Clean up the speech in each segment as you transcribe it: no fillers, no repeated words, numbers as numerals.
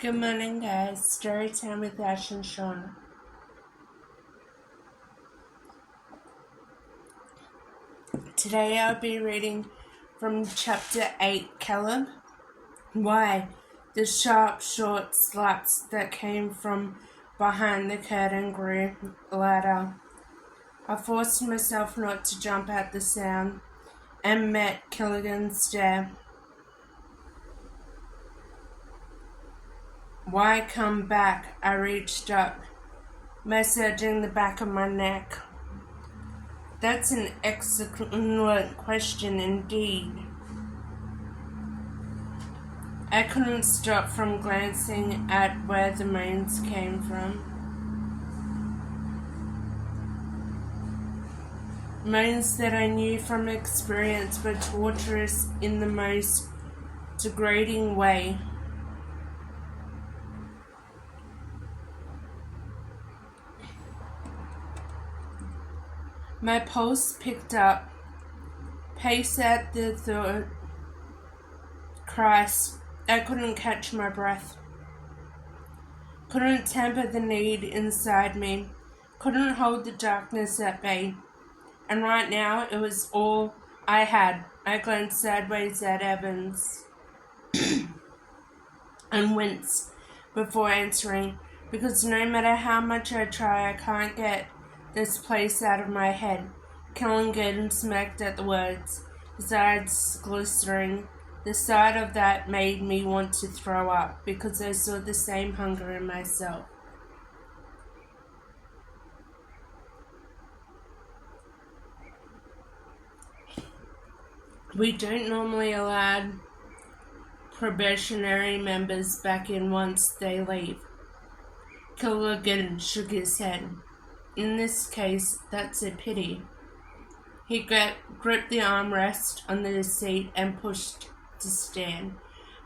Good morning, guys. Story time with Ash and Sean. Today I'll be reading from Chapter 8, Caleb. Why? The sharp, short slaps that came from behind the curtain grew louder. I forced myself not to jump at the sound and met Killigan's stare. Why come back? I reached up, massaging the back of my neck. That's an excellent question indeed. I couldn't stop from glancing at where the moans came from. Moans that I knew from experience were torturous in the most degrading way. My pulse picked up, pace at the thought. Christ, I couldn't catch my breath. Couldn't temper the need inside me. Couldn't hold the darkness at bay. And right now, it was all I had. I glanced sideways at Evans and winced before answering, because no matter how much I try, I can't get this place out of my head. Killigan smacked at the words, his eyes glistering. The sight of that made me want to throw up, because I saw the same hunger in myself. We don't normally allow probationary members back in once they leave. Killigan shook his head. In this case, that's a pity. He gripped the armrest on the seat and pushed to stand.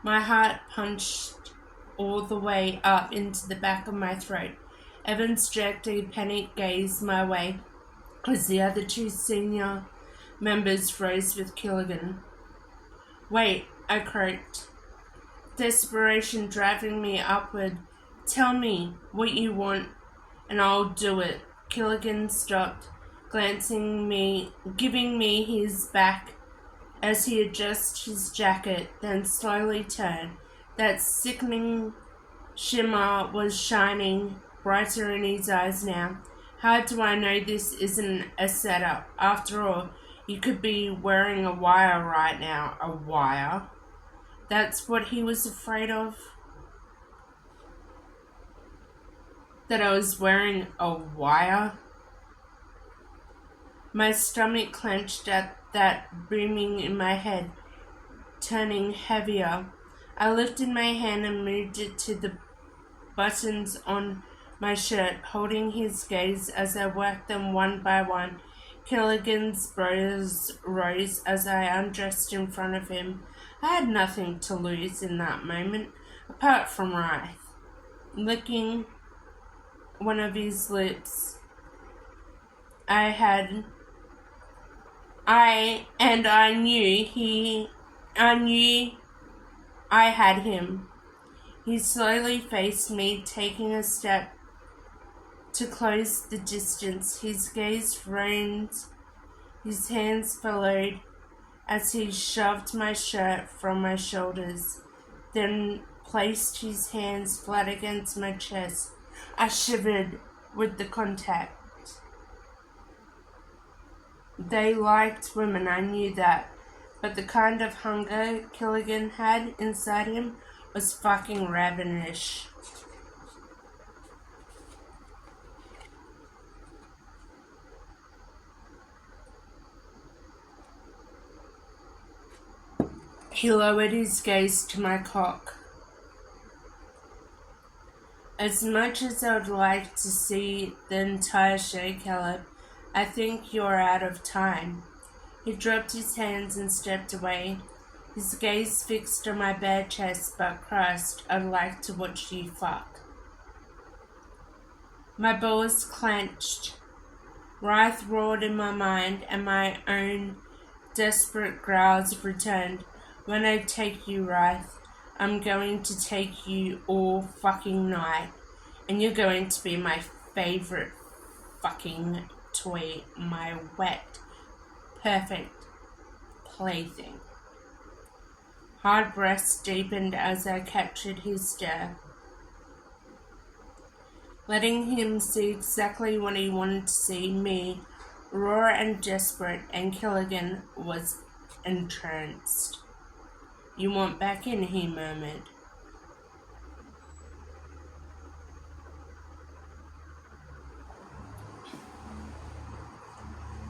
My heart punched all the way up into the back of my throat. Evans jerked a panicked gaze my way as the other two senior members froze with Killigan. Wait, I croaked, desperation driving me upward. Tell me what you want, and I'll do it. Killigan stopped, giving me his back as he adjusted his jacket, then slowly turned. That sickening shimmer was shining brighter in his eyes now. How do I know this isn't a setup? After all, you could be wearing a wire right now. A wire? That's what he was afraid of? That I was wearing a wire? My stomach clenched at that booming in my head, turning heavier. I lifted my hand and moved it to the buttons on my shirt, holding his gaze as I worked them one by one. Killigan's brows rose as I undressed in front of him. I had nothing to lose in that moment, apart from wrath. Licking one of his lips, I knew I had him. He slowly faced me, taking a step to close the distance. His gaze roamed, his hands followed as he shoved my shirt from my shoulders, then placed his hands flat against my chest. I shivered with the contact. They liked women, I knew that, but the kind of hunger Killigan had inside him was fucking ravenous. He lowered his gaze to my cock. As much as I would like to see the entire show, Caleb, I think you're out of time. He dropped his hands and stepped away, his gaze fixed on my bare chest. But Christ, I'd like to watch you fuck. My balls clenched. Wrath roared in my mind, and my own desperate growls returned. When I take you, Wrath, I'm going to take you all fucking night, and you're going to be my favorite fucking toy, my wet, perfect plaything. Hard breaths deepened as I captured his stare, letting him see exactly what he wanted to see, me, raw and desperate, and Killigan was entranced. You want back in, he murmured.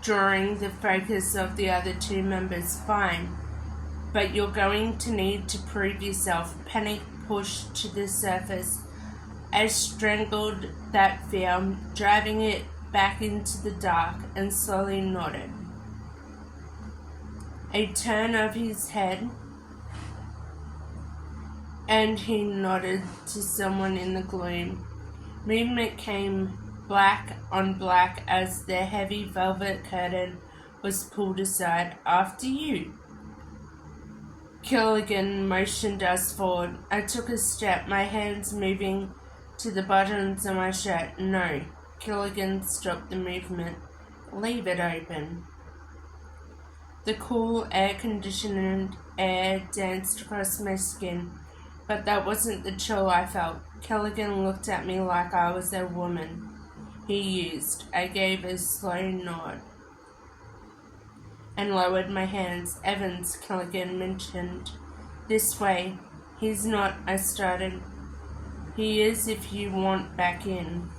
Drawing the focus of the other two members, fine. But you're going to need to prove yourself. Panic pushed to the surface. I strangled that fear, driving it back into the dark, and slowly nodded. A turn of his head, and he nodded to someone in the gloom. Movement came black on black as the heavy velvet curtain was pulled aside. After you. Killigan motioned us forward. I took a step, my hands moving to the buttons of my shirt. No. Killigan stopped the movement. Leave it open. The cool, air-conditioned air danced across my skin, but that wasn't the chill I felt. Killigan looked at me like I was a woman he used. I gave a slow nod and lowered my hands. Evans, Killigan mentioned. This way. He's not, I started. He is if you want back in.